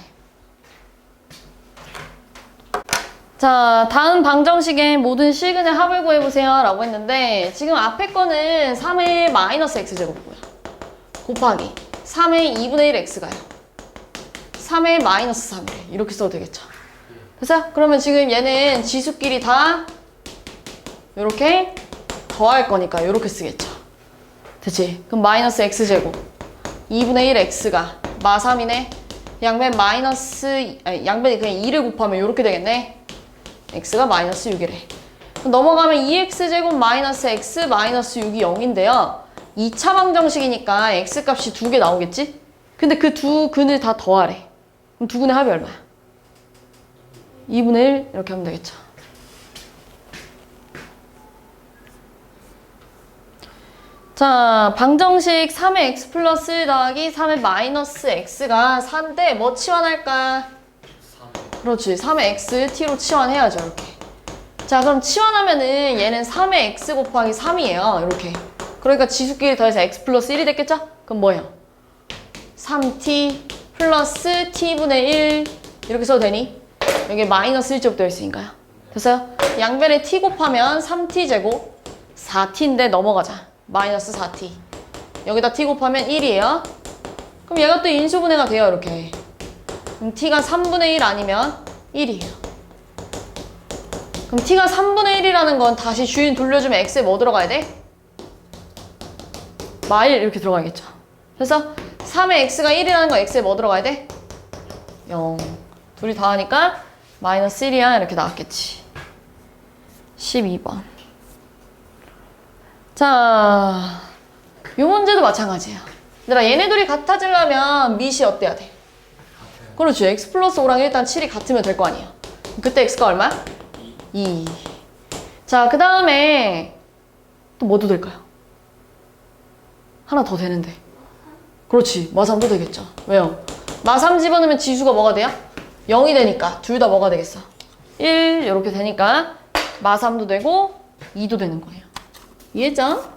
자, 다음 방정식의 모든 시그널 합을 구해보세요 라고 했는데 지금 앞에 거는 3의 마이너스 x제곱이고요. 곱하기 3의 2분의 1 x가요. 3의 마이너스 3이래. 이렇게 써도 되겠죠. 됐어? 그러면 지금 얘는 지수끼리 다 이렇게 더할 거니까 이렇게 쓰겠죠. 됐지? 그럼 마이너스 x제곱 2분의 1 x가 마 3이네. 양변 마이너스 아니 양변이 그냥 2를 곱하면 이렇게 되겠네. x가 마이너스 6이래. 넘어가면 2x제곱 마이너스 x 마이너스 6이 0인데요. 2차 방정식이니까 x 값이 2개 나오겠지? 근데 그 두 근을 다 더하래. 그럼 두 근의 합이 얼마야? 2분의 1 이렇게 하면 되겠죠. 자, 방정식 3의 x 플러스 1 더하기 3의 마이너스 x가 4인데 뭐 치환할까? 3. 그렇지. 3의 x t로 치환해야죠. 이렇게. 자, 그럼 치환하면은 얘는 3의 x 곱하기 3이에요. 이렇게. 그러니까 지수끼리 더해서 x 플러스 1이 됐겠죠? 그럼 뭐예요? 3t 플러스 t분의 1 이렇게 써도 되니? 여기 마이너스 1제곱 되어 있으니까요. 됐어요? 양변에 t 곱하면 3t제곱 4t인데 넘어가자. 마이너스 4t. 여기다 t 곱하면 1이에요. 그럼 얘가 또 인수분해가 돼요. 이렇게. 그럼 t가 3분의 1 아니면 1이에요. 그럼 t가 3분의 1이라는 건 다시 주인 돌려주면 x에 뭐 들어가야 돼? 마1 이렇게 들어가야겠죠. 그래서 3의 x가 1이라는 건 x에 뭐 들어가야 돼? 0. 둘이 다 하니까 마이너스 1이야 이렇게 나왔겠지. 12번. 자, 이 문제도 마찬가지예요. 얘들아, 얘네 둘이 같아지려면 밑이 어때야 돼? 그렇지. x 플러스 5랑 일단 7이 같으면 될 거 아니에요. 그때 x가 얼마야? 2. 자, 그 다음에 또 뭐도 될까요? 하나 더 되는데. 그렇지. 마3도 되겠죠. 왜요? 마3 집어넣으면 지수가 뭐가 돼요? 0이 되니까 둘 다 뭐가 되겠어? 1 이렇게 되니까 마3도 되고 2도 되는 거예요. 이해했죠?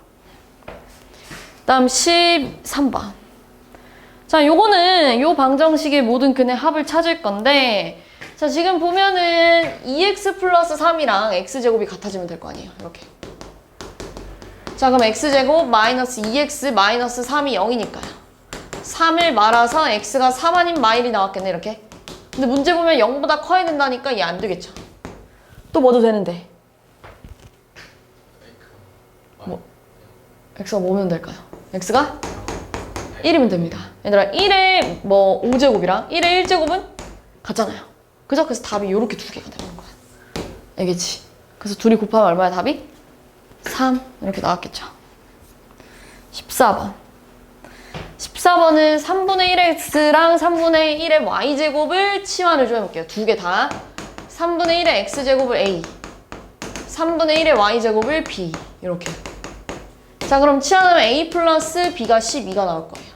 다음 13번. 자, 요거는 요 방정식의 모든 근의 합을 찾을 건데 자, 지금 보면은 2x 플러스 3이랑 x제곱이 같아지면 될 거 아니에요. 이렇게. 자, 그럼 x제곱 마이너스 2x 마이너스 3이 0이니까요. 3을 말아서 x가 3 아닌 마일이 나왔겠네. 이렇게. 근데 문제 보면 0보다 커야 된다니까 얘 안 되겠죠. 또 뭐도 되는데. 뭐, x가 뭐면 될까요? x가 1이면 됩니다. 얘들아, 1의 뭐 5제곱이랑 1의 1제곱은 같잖아요. 그죠? 그래서 답이 이렇게 두 개가 되는 거야. 알겠지? 그래서 둘이 곱하면 얼마야 답이? 3 이렇게 나왔겠죠. 14번. 14번은 3분의 1x랑 3분의 1의 y제곱을 치환을 좀 해볼게요. 두 개 다. 3분의 1의 x제곱을 a 3분의 1의 y제곱을 b 이렇게. 자, 그럼 치환하면 a 플러스 b가 12가 나올 거예요.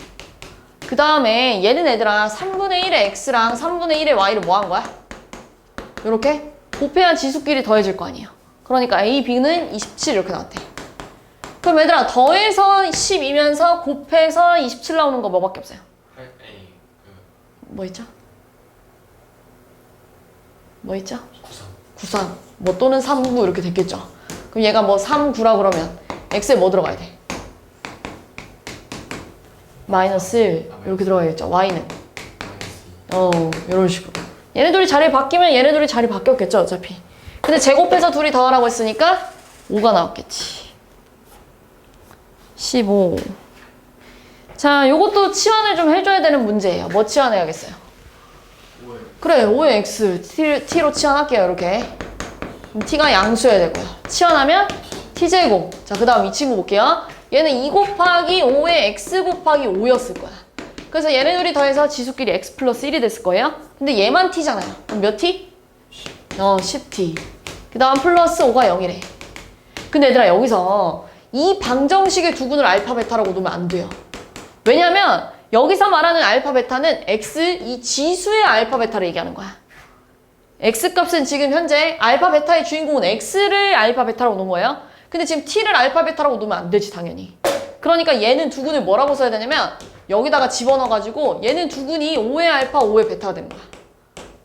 그 다음에 얘는 얘들아 3분의 1의 x랑 3분의 1의 y를 뭐 한 거야? 이렇게 곱해야 지수끼리 더해질 거 아니에요. 그러니까 a, b는 27 이렇게 나왔대. 그럼 얘들아 더해서 10이면서 곱해서 27 나오는 거 뭐밖에 없어요? 8A 뭐 있죠? 뭐 있죠? 93. 93. 뭐 또는 39 이렇게 됐겠죠. 그럼 얘가 뭐 39라 그러면 x에 뭐 들어가야 돼? 마이너스 1 이렇게 들어가야겠죠. y는 마이너스 2. 이런 식으로. 얘네들이 자리 바뀌면 얘네들이 자리 바뀌었겠죠, 어차피. 근데 제곱해서 둘이 더하라고 했으니까 5가 나왔겠지. 15. 자, 요것도 치환을 좀 해줘야 되는 문제예요. 뭐 치환해야겠어요? 그래, 5의 x t로 치환할게요, 이렇게. 그럼 t가 양수여야 되고요. 치환하면 t제곱. 자, 그 다음 이 친구 볼게요. 얘는 2 곱하기 5의 x 곱하기 5였을 거야. 그래서 얘네들이 더해서 지수끼리 x 플러스 1이 됐을 거예요. 근데 얘만 t잖아요. 그럼 몇 t? 10t. 그 다음 플러스 5가 0이래. 근데 얘들아, 여기서 이 방정식의 두근을 알파, 베타라고 놓으면 안 돼요. 왜냐면 여기서 말하는 알파, 베타는 x, 이 지수의 알파, 베타를 얘기하는 거야. x 값은 지금 현재 알파, 베타의 주인공은 x를 알파, 베타라고 놓은 거예요. 근데 지금 t를 알파, 베타라고 놓으면 안 되지, 당연히. 그러니까 얘는 두근을 뭐라고 써야 되냐면 여기다가 집어넣어가지고 얘는 두근이 5의 알파, 5의 베타가 되는 거야.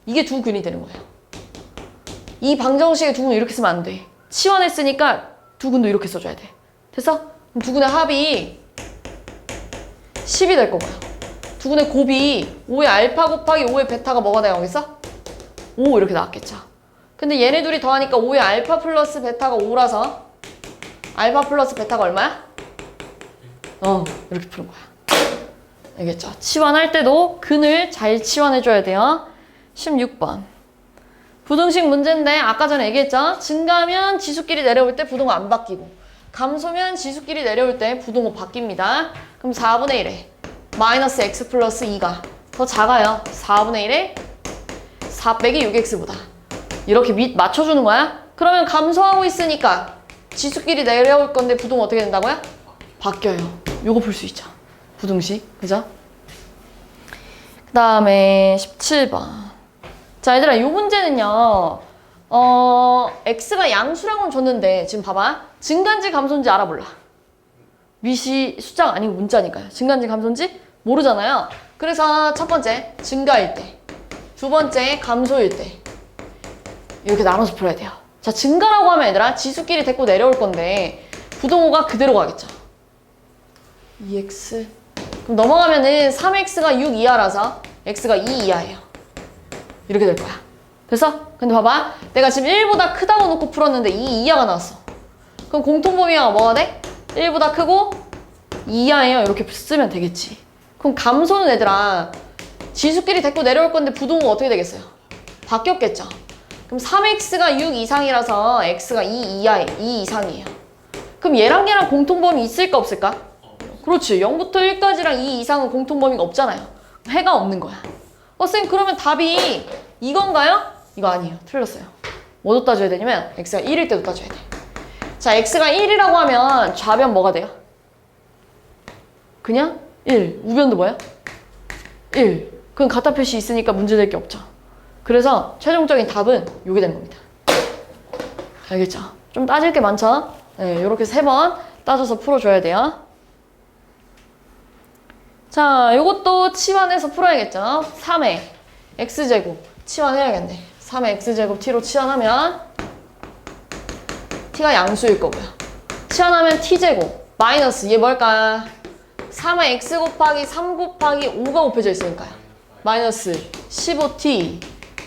이게 두근이 되는 거예요. 이 방정식의 두근을 이렇게 쓰면 안 돼. 치환했으니까 두근도 이렇게 써줘야 돼. 됐어? 그럼 두근의 합이 10이 될 거고요. 두근의 곱이 5의 알파 곱하기 5의 베타가 뭐가 돼요, 여기서? 5 이렇게 나왔겠죠. 근데 얘네 둘이 더하니까 5의 알파 플러스 베타가 5라서 알파 플러스 베타가 얼마야? 이렇게 푸는 거야. 알겠죠? 치환할 때도 근을 잘 치환해줘야 돼요. 16번. 부등식 문제인데 아까 전에 얘기했죠? 증가하면 지수끼리 내려올 때 부등호 안 바뀌고 감소면 지수끼리 내려올 때 부등호 바뀝니다. 그럼 4분의 1에 마이너스 x 플러스 2가 더 작아요. 4분의 1에 4 빼기 6x보다. 이렇게 맞춰주는 거야? 그러면 감소하고 있으니까 지수끼리 내려올 건데 부등호 어떻게 된다고요? 바뀌어요. 요거 풀 수 있죠. 부등식. 그죠? 그 다음에 17번. 자, 얘들아, 요 문제는요, x가 양수라고는 줬는데, 지금 봐봐. 증가인지 감소인지 알아, 몰라? 미시 숫자가 아니고 문자니까요. 증가인지 감소인지 모르잖아요. 그래서 첫 번째, 증가일 때. 두 번째, 감소일 때. 이렇게 나눠서 풀어야 돼요. 자, 증가라고 하면 얘들아, 지수끼리 데리고 내려올 건데, 부등호가 그대로 가겠죠. 2x. 그럼 넘어가면은 3x가 6 이하라서, x가 2 이하예요. 이렇게 될 거야. 됐어? 근데 봐봐. 내가 지금 1보다 크다고 놓고 풀었는데 2 이하가 나왔어. 그럼 공통범위가 뭐가 돼? 1보다 크고 2 이하예요. 이렇게 쓰면 되겠지. 그럼 감소는 얘들아 지수끼리 데리고 내려올 건데 부등호가 어떻게 되겠어요? 바뀌었겠죠. 그럼 3x가 6 이상이라서 x가 2 이상이에요. 그럼 얘랑 얘랑 공통범위 있을까 없을까? 그렇지. 0부터 1까지랑 2 이상은 공통범위가 없잖아요. 해가 없는 거야. 쌤 그러면 답이 이건가요? 이거 아니에요. 틀렸어요. 뭐도 따져야 되냐면 x가 1일 때도 따져야 돼. 자, x가 1이라고 하면 좌변 뭐가 돼요? 그냥 1. 우변도 뭐야? 1. 그럼 같다 표시 있으니까 문제될 게 없죠. 그래서 최종적인 답은 요게 되는 겁니다. 알겠죠? 좀 따질 게 많죠? 네, 요렇게 3번 따져서 풀어줘야 돼요. 자, 요것도 치환해서 풀어야겠죠? 3의 x제곱 치환해야겠네. 3의 x제곱 t로 치환하면 t가 양수일 거고요. 치환하면 t제곱 마이너스 얘 뭘까? 3의 x 곱하기 3 곱하기 5가 곱해져 있으니까요. 마이너스 15t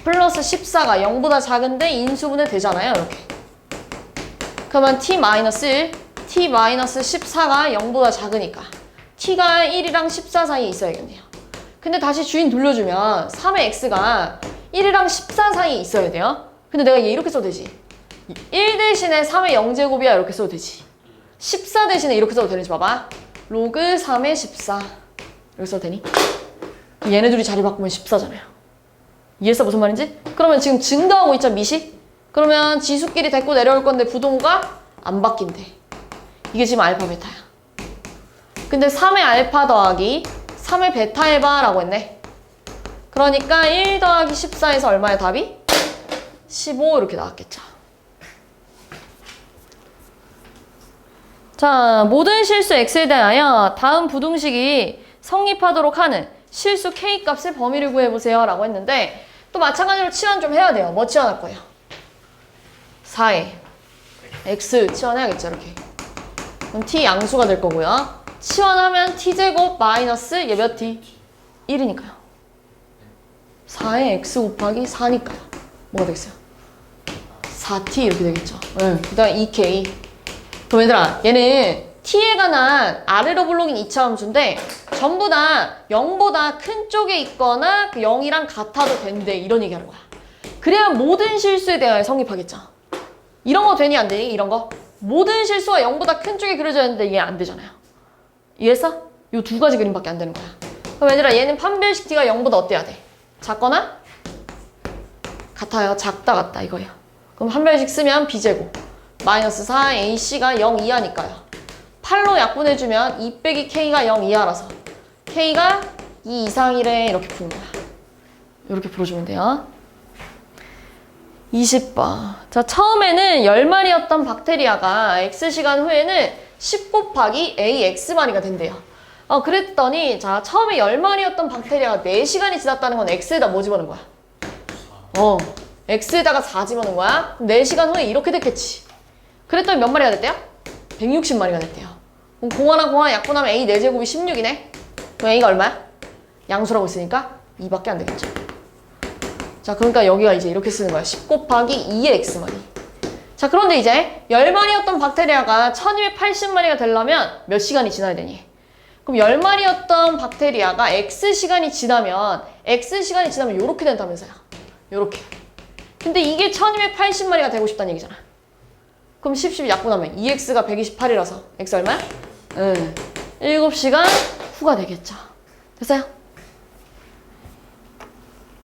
플러스 14가 0보다 작은데 인수분해 되잖아요. 이렇게. 그러면 t 마이너스 1, t 마이너스 14가 0보다 작으니까 t가 1이랑 14 사이에 있어야겠네요. 근데 다시 주인 돌려주면 3의 x가 1이랑 14 사이에 있어야 돼요. 근데 내가 얘 이렇게 써도 되지. 1 대신에 3의 0제곱이야 이렇게 써도 되지. 14 대신에 이렇게 써도 되는지 봐봐. 로그 3의 14 이렇게 써도 되니? 얘네 둘이 자리 바꾸면 14잖아요. 이해했어 무슨 말인지? 그러면 지금 증가하고 있죠 미시? 그러면 지수끼리 데리고 내려올 건데 부동호가 안 바뀐대. 이게 지금 알파 베타야. 근데 3의 알파 더하기 3의 베타 해봐 라고 했네. 그러니까 1 더하기 14에서 얼마야 답이? 15 이렇게 나왔겠죠. 자, 모든 실수 x에 대하여 다음 부등식이 성립하도록 하는 실수 k 값의 범위를 구해보세요 라고 했는데 또 마찬가지로 치환 좀 해야 돼요. 뭐 치환할 거예요? 4에 x 치환해야겠죠 이렇게. 그럼 t 양수가 될 거고요. 치환하면 t제곱 마이너스 얘 몇 t? 1이니까요. 4의 x 곱하기 4니까요. 뭐가 되겠어요? 4t 이렇게 되겠죠. 네. 그 다음에 2k. 그럼 얘들아, 얘는 t에 관한 아래로 블록인 2차 함수인데 전부 다 0보다 큰 쪽에 있거나 그 0이랑 같아도 된대. 이런 얘기 하는 거야. 그래야 모든 실수에 대하여 성립하겠죠. 이런 거 되니 안 되니? 이런 거? 모든 실수가 0보다 큰 쪽에 그려져야 되는데 이게 안 되잖아요. 이해했어? 이 두 가지 그림밖에 안 되는 거야. 그럼 얘들아, 얘는 판별식 t가 0보다 어때야 돼? 작거나? 같아요. 작다 같다 이거예요. 그럼 판별식 쓰면 b제곱 마이너스 4ac가 0 이하니까요. 8로 약분해주면 2 빼기 k가 0 이하라서 k가 2 이상이래. 이렇게 푸는 거야. 이렇게 풀어주면 돼요. 20번. 자, 처음에는 10마리였던 박테리아가 X시간 후에는 10 곱하기 AX마리가 된대요. 그랬더니, 자, 처음에 10마리였던 박테리아가 4시간이 지났다는 건 X에다 뭐 집어넣은 거야? X에다가 4 집어넣은 거야? 그럼 4시간 후에 이렇게 됐겠지. 그랬더니 몇 마리가 됐대요? 160마리가 됐대요. 그럼 공화랑 공화 약분하면 A 4제곱이 16이네? 그럼 A가 얼마야? 양수라고 했으니까 2밖에 안 되겠죠. 자, 그러니까 여기가 이제 이렇게 쓰는 거야. 10 곱하기 2의 X마리. 자, 그런데 이제 10마리였던 박테리아가 1280마리가 되려면 몇 시간이 지나야 되니? 그럼 10마리였던 박테리아가 X시간이 지나면 요렇게 된다면서요. 요렇게. 근데 이게 1280마리가 되고 싶다는 얘기잖아. 그럼 10 약분하면 2X가 128이라서 X 얼마야? 7시간 후가 되겠죠. 됐어요?